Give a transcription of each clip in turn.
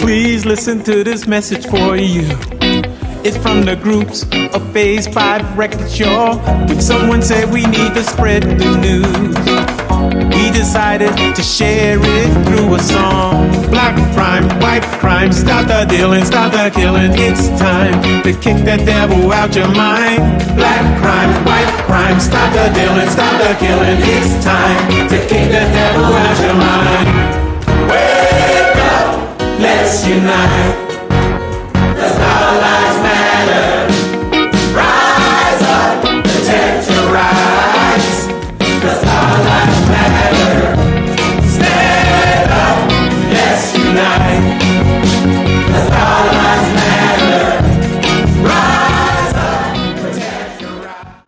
Please listen to this message for you. It's from the groups of Phase 5 Record Show. When someone said we need to spread the news, we decided to share it through a song. Black crime, white crime, stop the dealing, stop the killing. It's time to kick that devil out your mind. Black crime, white crime, stop the dealing, stop the killing. It's time to kick that devil out your mind. Wake up, let's unite. 'Cause our lives matter. Rise up, protect your rights. 'Cause our lives matter. Stand up, let's unite. 'Cause our lives matter. Rise up, protect your rights.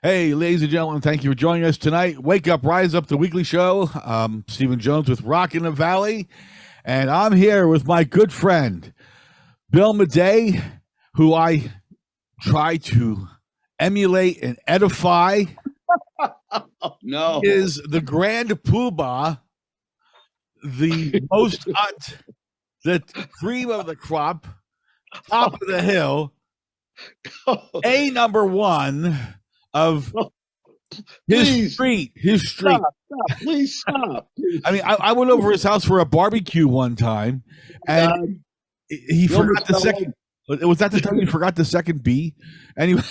Hey, ladies and gentlemen, thank you for joining us tonight. Wake Up, Rise Up, the weekly show. Stephen Jones with Rock in the Valley. And I'm here with my good friend, Bill Medei, who I try to emulate and edify. No. Is the grand poobah, the most cut, the cream of the crop, top of the hill, a number one of his street. Stop, please stop. I mean, I went over his house for a barbecue one time, and he forgot the second. Was that the time he forgot the second B? Anyway,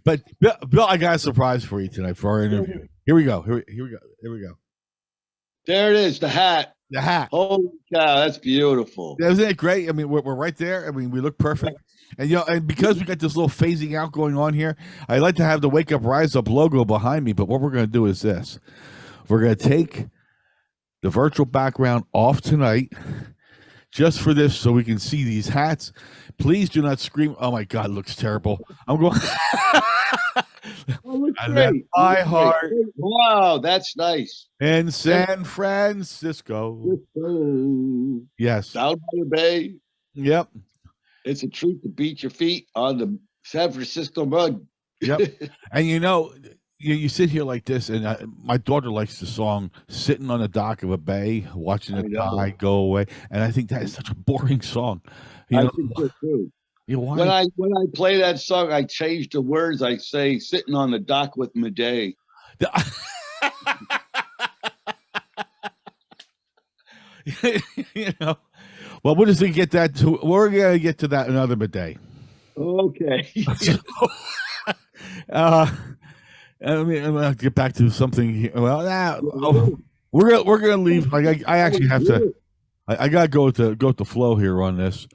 but Bill, I got a surprise for you tonight for our interview. Here we go. Here we go. There it is, the hat. The hat. Holy cow, that's beautiful. Isn't it great? I mean, we're right there. I mean, we look perfect. And and because we got this little phasing out going on here, I like to have the Wake Up Rise Up logo behind me. But what we're going to do is this: we're going to take the virtual background off tonight, just for this, so we can see these hats. Please do not scream! Oh my God, it looks terrible. I'm going. Great. My heart. Wow, that's nice. In San Francisco. Yes. Down by the bay. Yep. It's a treat to beat your feet on the San Francisco mud. Yep. And you sit here like this, and my daughter likes the song "Sitting on the Dock of a Bay, Watching the Tide Go Away," and I think that is such a boring song. I think so too. When I play that song, I change the words. I say "sitting on the dock with Medei." Well, we'll just get that to. We're gonna get to that another day. Okay. I'm gonna get back to something here. Well, we're gonna leave. Like I actually have to. I gotta go with the flow here on this.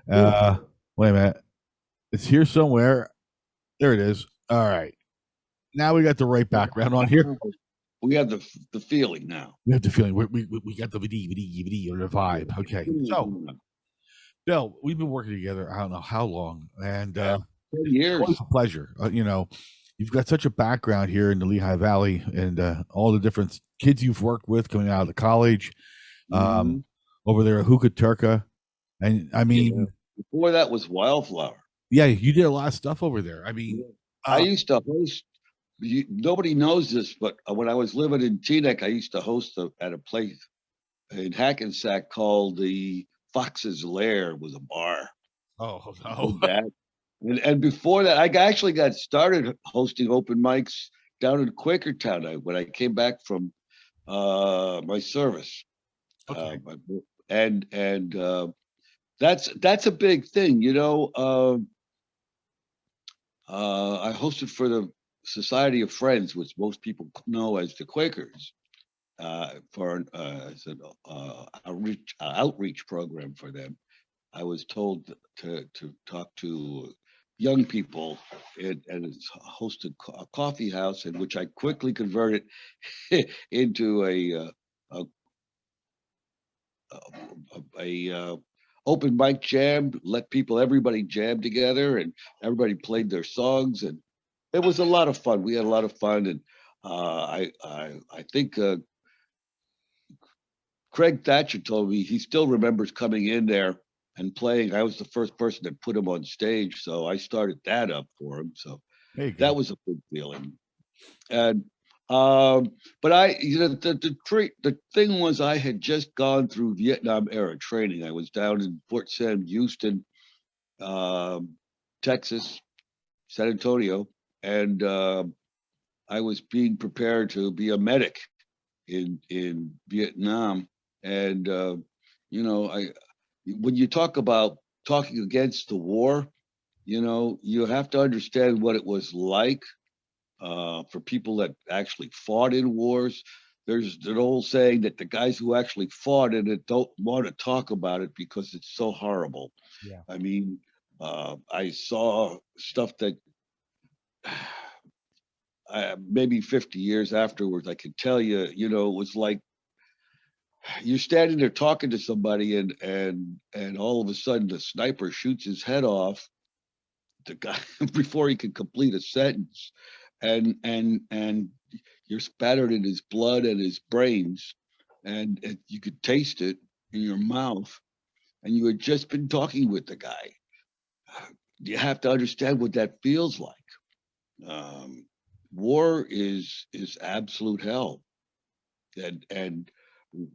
Wait a minute. It's here somewhere. There it is. All right. Now we got the right background on here. We have the feeling now. We have the feeling. We got the VD or the vibe. Okay. So, Bill, we've been working together. I don't know how long, and 10 years. It's a pleasure. You've got such a background here in the Lehigh Valley, and all the different kids you've worked with coming out of the college, over there at Hookah Turka, and I mean, before that was Wildflower. Yeah, you did a lot of stuff over there. I mean, I used to host. Nobody knows this, but when I was living in Teaneck, I used to host at a place in Hackensack called the Fox's Lair. It was a bar. Oh no! And before that, I actually got started hosting open mics down in Quakertown when I came back from my service. Okay. That's a big thing, I hosted for the Society of Friends, which most people know as the Quakers, for as an outreach program for them. I was told to talk to young people, and it's hosted a coffee house, in which I quickly converted into a open mic jam. Let everybody jam together, and everybody played their songs, and it was a lot of fun. We had a lot of fun, and I think Craig Thatcher told me he still remembers coming in there and playing. I was the first person that put him on stage, so I started that up for him. So that was a big feeling. And But the thing was, I had just gone through Vietnam era training. I was down in Fort Sam Houston, um, Texas, San Antonio, and I was being prepared to be a medic in Vietnam. And I when you talk about talking against the war, you have to understand what it was like for people that actually fought in wars. There's an old saying that the guys who actually fought in it don't want to talk about it because it's so horrible. Yeah. I mean, I saw stuff that maybe 50 years afterwards, I could tell you, it was like you're standing there talking to somebody, and all of a sudden the sniper shoots his head off the guy before he can complete a sentence, and you're spattered in his blood and his brains, and you could taste it in your mouth, and you had just been talking with the guy. You have to understand what that feels like. Um, War is absolute hell, and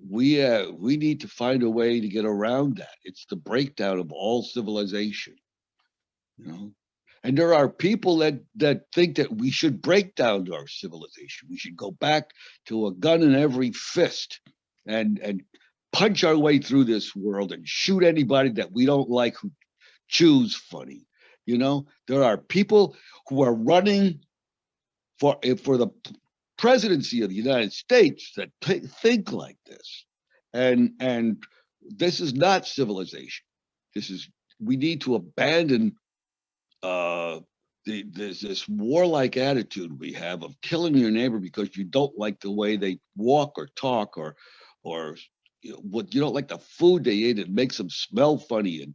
we need to find a way to get around that. It's the breakdown of all civilization, you know. And there are people that think that we should break down our civilization. We should go back to a gun in every fist and punch our way through this world and shoot anybody that we don't like who chews funny. There are people who are running for the presidency of the United States that think like this, and this is not civilization. This is We need to abandon uh, there's this warlike attitude we have of killing your neighbor because you don't like the way they walk or talk, or what you don't like the food they eat. It makes them smell funny, and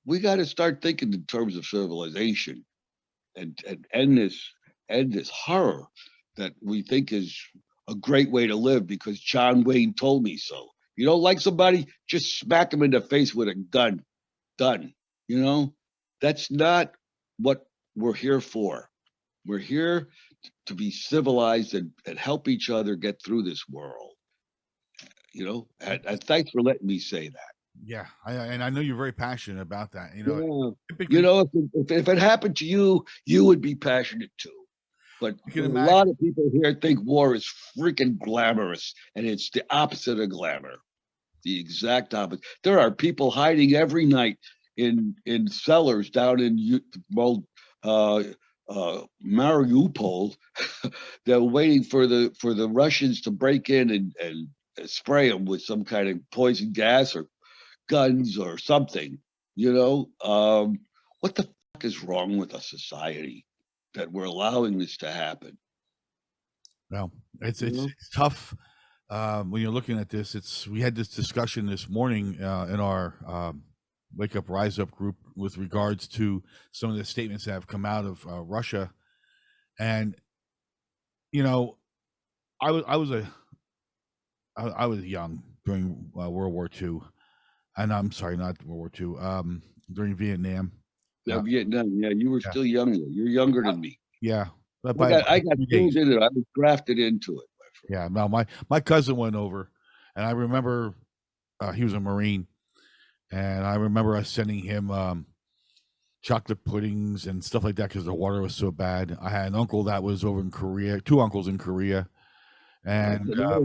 we got to start thinking in terms of civilization and end this horror that we think is a great way to live because John Wayne told me so. You don't like somebody, just smack them in the face with a gun. Done. You know, that's not what we're here for. We're here to be civilized and help each other get through this world. And thanks for letting me say that. Yeah, and I know you're very passionate about that. Yeah. Typically, If it happened to you, you would be passionate too. But you a can lot imagine. of people here think war is freaking glamorous, and it's the opposite of glamour. The exact opposite. There are people hiding every night in cellars down in uh, Mariupol. They're waiting for the Russians to break in and spray them with some kind of poison gas or guns or something. What the fuck is wrong with a society that we're allowing this to happen? Well, it's You it's, know? it's tough when you're looking at this. We had this discussion this morning in our Wake Up Rise Up group with regards to some of the statements that have come out of Russia, and I was young during World War II, and I'm sorry, not World War II. During Vietnam. Yeah, Uh, Vietnam. Yeah, you were yeah, still younger. You're younger than me. yeah, but I by got I got 3 days. pulled into it. I was drafted into it, my friend. Yeah, no, my cousin went over, and I remember he was a Marine, and I remember us sending him chocolate puddings and stuff like that because the water was so bad. I had an uncle that was over in Korea, two uncles in Korea, That's and another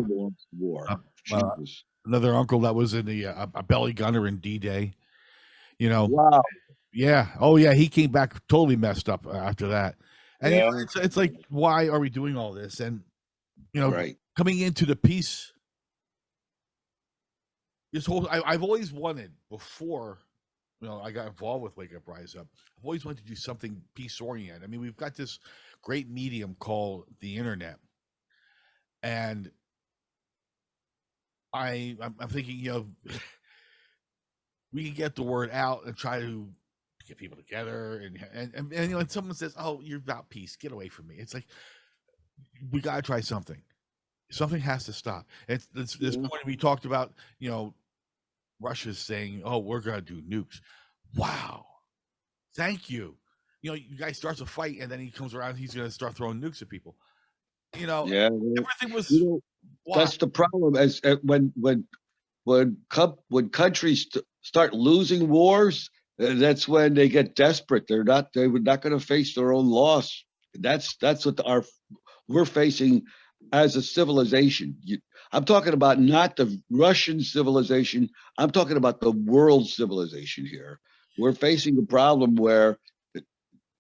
war. uh, uh, Jesus. another uncle that was in the a belly gunner in D-Day. You know, Wow. yeah, oh yeah, he came back totally messed up after that, and Yeah. it's like, why are we doing all this? And Right. coming into the peace, I've always wanted before. I got involved with Wake Up Rise Up. I've always wanted to do something peace oriented. I mean, we've got this great medium called the internet, and I'm thinking, we can get the word out and try to get people together, and when someone says, "Oh, you're about peace, get away from me," it's like, we got to try something. Something has to stop. It's this Yeah. point we talked about. Russia's saying, "Oh, we're going to do nukes." Wow, thank you. You guy starts a fight, and then he comes around. He's going to start throwing nukes at people. You know, Yeah, everything was you know, wow. that's the problem. As when countries start losing wars, that's when they get desperate. They were not going to face their own loss. That's what we're facing as a civilization. I'm talking about not the Russian civilization. I'm talking about the world civilization here. We're facing a problem where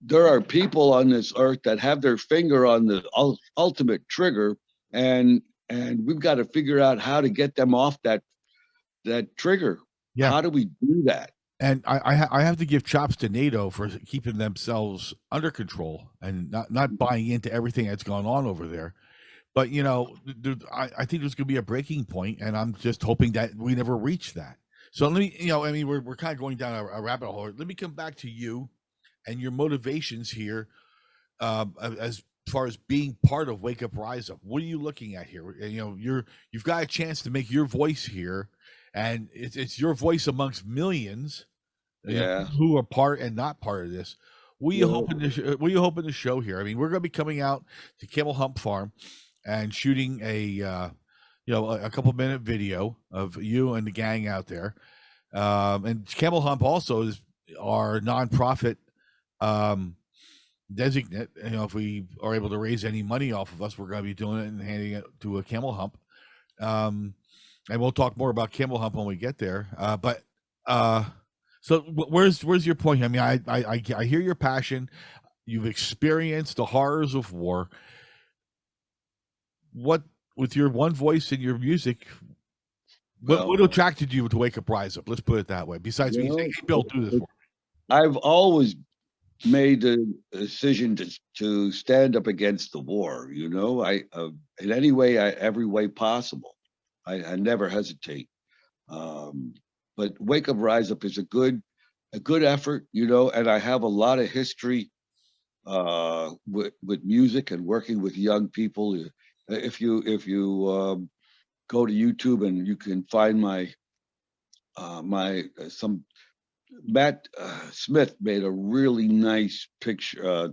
there are people on this earth that have their finger on the ultimate trigger, and we've got to figure out how to get them off that trigger. Yeah. How do we do that? And I have to give chops to NATO for keeping themselves under control and not buying into everything that's gone on over there. But you know, I think there's going to be a breaking point, and I'm just hoping that we never reach that. So let me, you know, I mean, we're kind of going down a rabbit hole. Let me come back to you and your motivations here, as far as being part of Wake Up Rise Up. What are you looking at here? You know, you've got a chance to make your voice here, and it's your voice amongst millions, you know, Yeah. who are part and not part of this. What are you Well, hoping to what are you hoping to show here? I mean, we're going to be coming out to Camel Hump Farm and shooting a couple minute video of you and the gang out there. And Camel Hump also is our nonprofit designate. You know, if we are able to raise any money off of us, we're going to be doing it and handing it to a Camel Hump. And we'll talk more about Camel Hump when we get there. So where's your point? I mean, I hear your passion. You've experienced the horrors of war. What, with your one voice and your music, what attracted you to Wake Up Rise Up? Let's put it that way. Besides me saying, "Hey, Bill, do this for me." I've always made the decision to stand up against the war. You know, in any way, every way possible. I never hesitate. But Wake Up Rise Up is a good effort, you know, and I have a lot of history with music and working with young people. If you go to YouTube and you can find some Matt Smith made a really nice picture,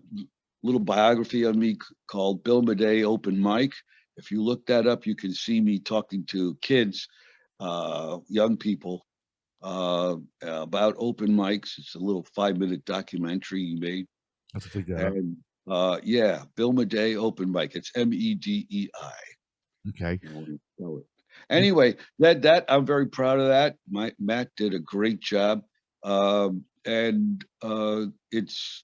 little biography of me called Bill Medei Open Mic. If you look that up, you can see me talking to kids, young people, about open mics. It's a little 5-minute documentary he made. Let's take that up. And yeah, Bill Medei Open Mic. It's Medei. Okay. Anyway, that I'm very proud of that. Matt did a great job. And it's,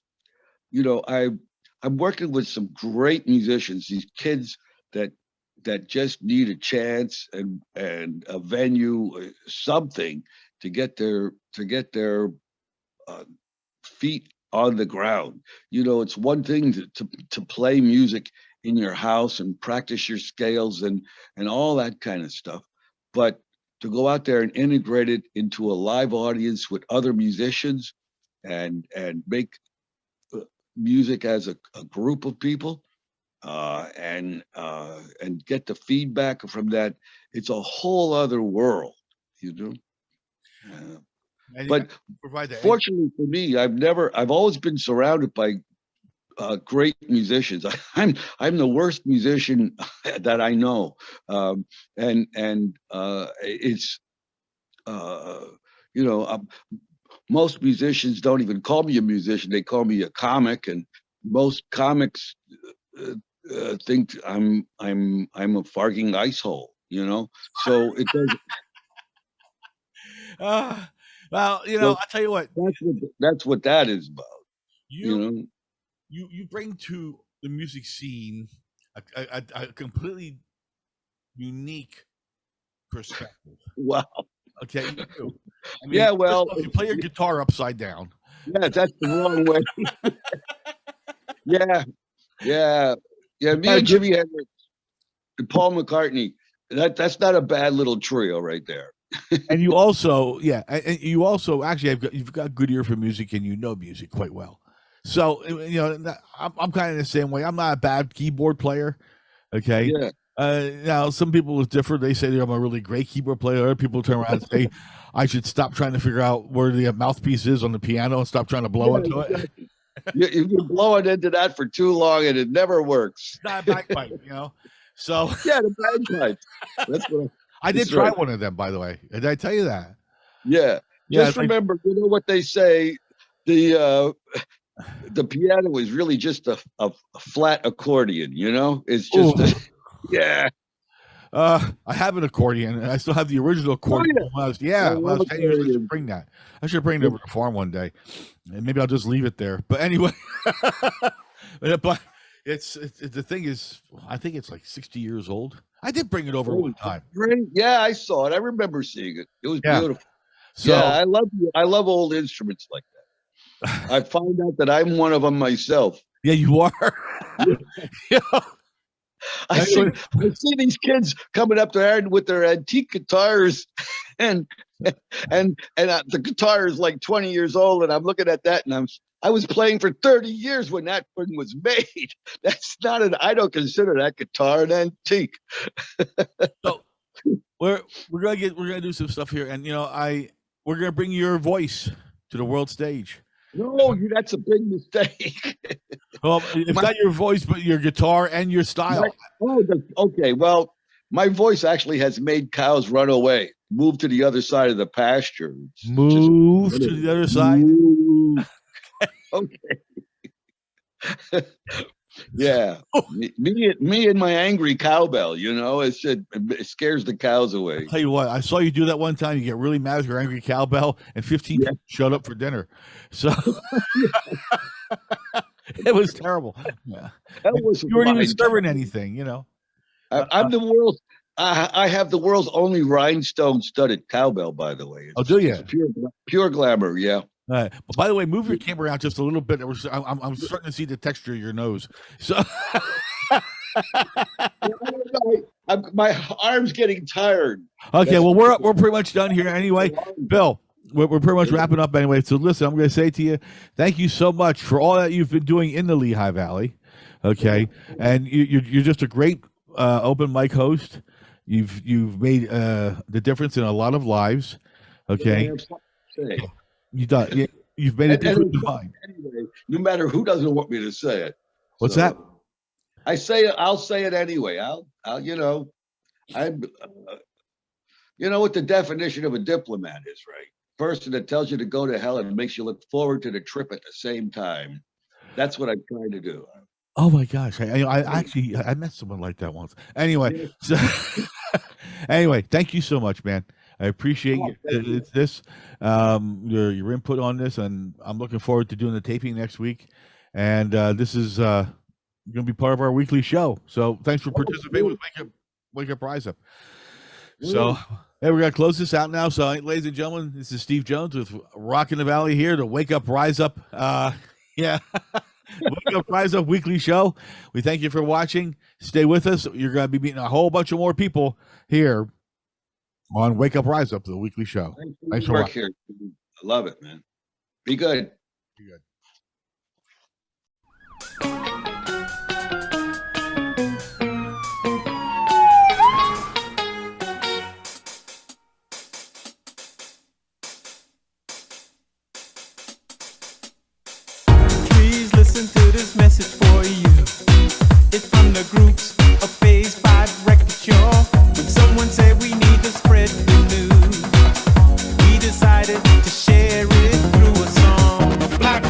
you know, I'm working with some great musicians, these kids that just need a chance and a venue, something to get their feet on the ground. You know, it's one thing to play music in your house and practice your scales and all that kind of stuff, but to go out there and integrate it into a live audience with other musicians and make music as a group of people, and get the feedback from that, it's a whole other world, you know. But fortunately for me, I've always been surrounded by great musicians. I'm the worst musician that I know, and it's you know, most musicians don't even call me a musician; they call me a comic, and most comics think I'm a farting ice hole, you know. So it doesn't. Well, you know, I'll tell you what. That's what that is about. You know, you bring to the music scene a completely unique perspective. Wow. Okay, you do. I mean, yeah, well, you play your guitar upside down. Yeah, that's the wrong way. yeah. Me and Jimi Hendrix and Paul McCartney. That's not a bad little trio right there. And you also, actually you've got good ear for music, and you know music quite well. So you know, I'm kind of the same way. I'm not a bad keyboard player. Okay. Yeah. Now some people differ. They say I'm a really great keyboard player. Other people turn around and say I should stop trying to figure out where the mouthpiece is on the piano and stop trying to blow into it. You've been blowing into that for too long, and it never works. Not a bagpipe, So Yeah, the bagpipes. That's what I did that's try right. one of them, by the way. Did I tell you that? Yeah. Yeah, Just remember, you know what they say, the piano is really just a flat accordion, It's just yeah. I have an accordion, and I still have the original accordion. yeah. When I was I when I love was 10 years old. I should accordions. bring that. I should bring it over to the farm one day, and maybe I'll just leave it there. But anyway, but it's the thing is, I think it's like 60 years old. I did bring it over one time. Great. Yeah, I saw it. I remember seeing it. It was Yeah. beautiful. So Yeah, I love old instruments like that. I found out that I'm one of them myself. yeah, you are. Yeah. I see these kids coming up there with their antique guitars, and the guitar is like 20 years old, and I'm looking at that, and I was playing for 30 years when that thing was made. That's not I don't consider that guitar an antique. So we're gonna do some stuff here, and we're gonna bring your voice to the world stage. No, that's a big mistake. Well, it's not your voice, but your guitar and your style. Okay. Well, my voice actually has made cows run away, move to the other side of the pasture. Move to the other side. Okay. Yeah. Me and my angry cowbell, it scares the cows away. I'll tell you what, I saw you do that one time. You get really mad with your angry cowbell, and 15 people showed up for dinner. So it was terrible. Yeah. You weren't even serving anything, I'm the world's. I have the world's only rhinestone-studded cowbell, by the way. Do you? It's pure glamour, yeah. But by the way, move your camera out just a little bit. I'm starting to see the texture of your nose. So my arm's getting tired. Okay, well we're pretty much done here anyway, Bill. We're pretty much wrapping up anyway. So listen, I'm going to say to you, thank you so much for all that you've been doing in the Lehigh Valley. Okay, and you're just a great open mic host. You've made the difference in a lot of lives. Okay. You've made a difference in mine. Anyway, no matter who doesn't want me to say it. What's that? I say it. I'll say it anyway. I'm. You know what the definition of a diplomat is, right? Person that tells you to go to hell and makes you look forward to the trip at the same time. That's what I'm trying to do. Oh my gosh! I met someone like that once. Anyway, anyway, thank you so much, man. I appreciate your input on this, and I'm looking forward to doing the taping next week. And this is going to be part of our weekly show. So thanks for participating with Wake Up Rise Up. So hey, we're going to close this out now. So ladies and gentlemen, this is Steve Jones with Rock in the Valley here to Wake Up Rise Up. Wake Up Rise Up weekly show. We thank you for watching. Stay with us. You're going to be meeting a whole bunch of more people here on Wake Up Rise Up, the weekly show. Thanks for watching. I love it, man. Be good. Be good. Please listen to this message for you. It's from the groups of Phase 5 Record Show. When someone said we need to spread the news, we decided to share it through a song. Black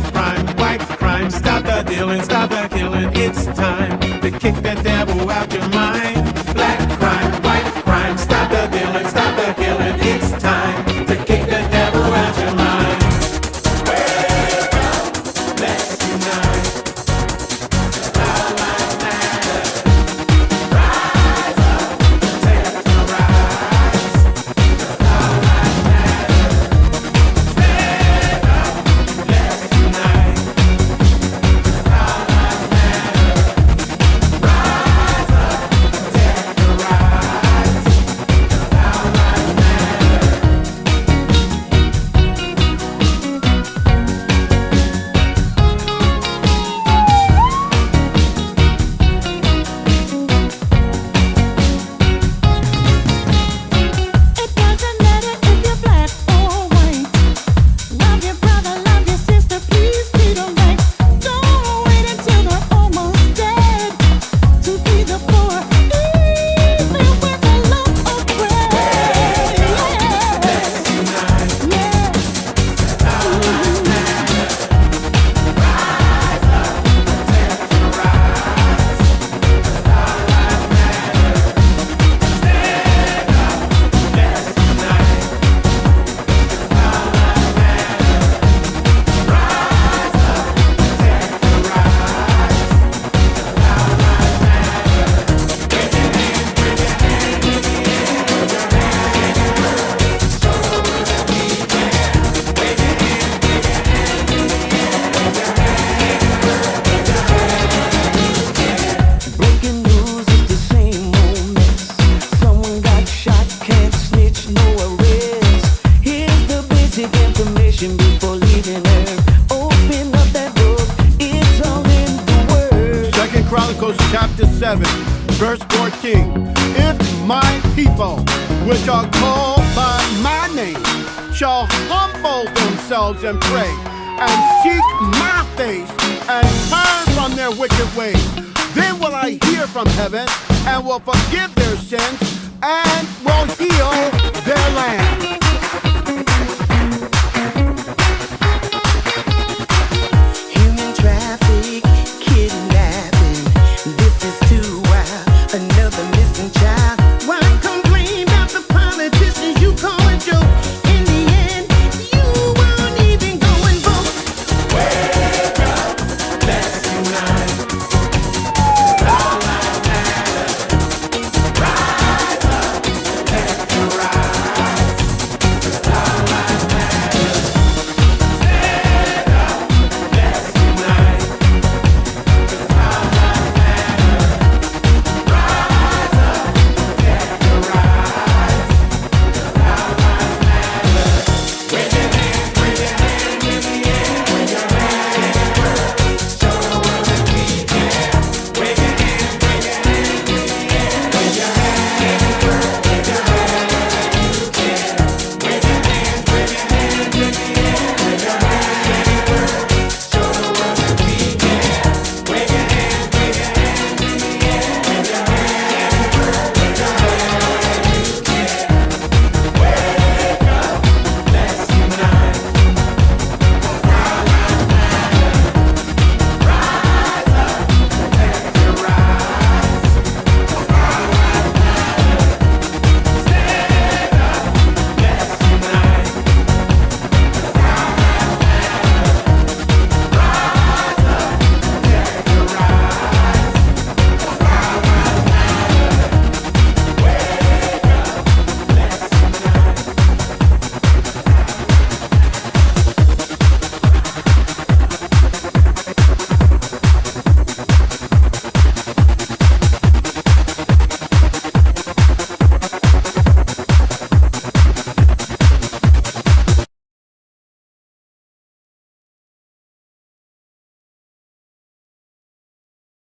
7, verse 14. If my people, which are called by my name, shall humble themselves and pray, and seek my face, and turn from their wicked ways, then will I hear from heaven, and will forgive their sins, and will heal their land.